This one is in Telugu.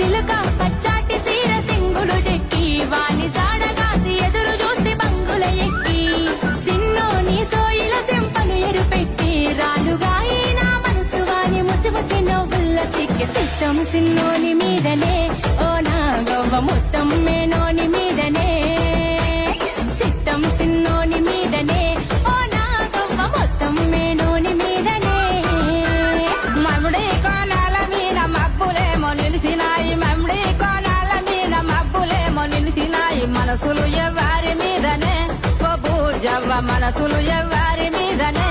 సిలుక పచ్చాటి సీర సింగులు చెక్కి వాని జాడగాసి ఎదురు చూస్తే బంగుల ఎక్కి సిన్నోని సోయిల సింపను ఎరుపెక్కి రాలుగా నా మనసు వాని ముసిముసి నవ్వుల్ల సిక్కి సిట్టం సిన్నోని మీదనే ఓ నా గవ్వ మొత్తం మేనోని మీదనే సిట్టం సిన్నోని మీదనే ఓ నా గవ్వ మొత్తం మేనోని మీదనే మమ్ముడి కోనాల మీద మబ్బులేమో నిలిసినాయి మమ్ముడి కోనాల మీద మబ్బులేమో నిలిసినాయి మనసులు ఎవ్వారి మీదనే ఓ బూజవ్వ మనసులు ఎవ్వారి మీదనే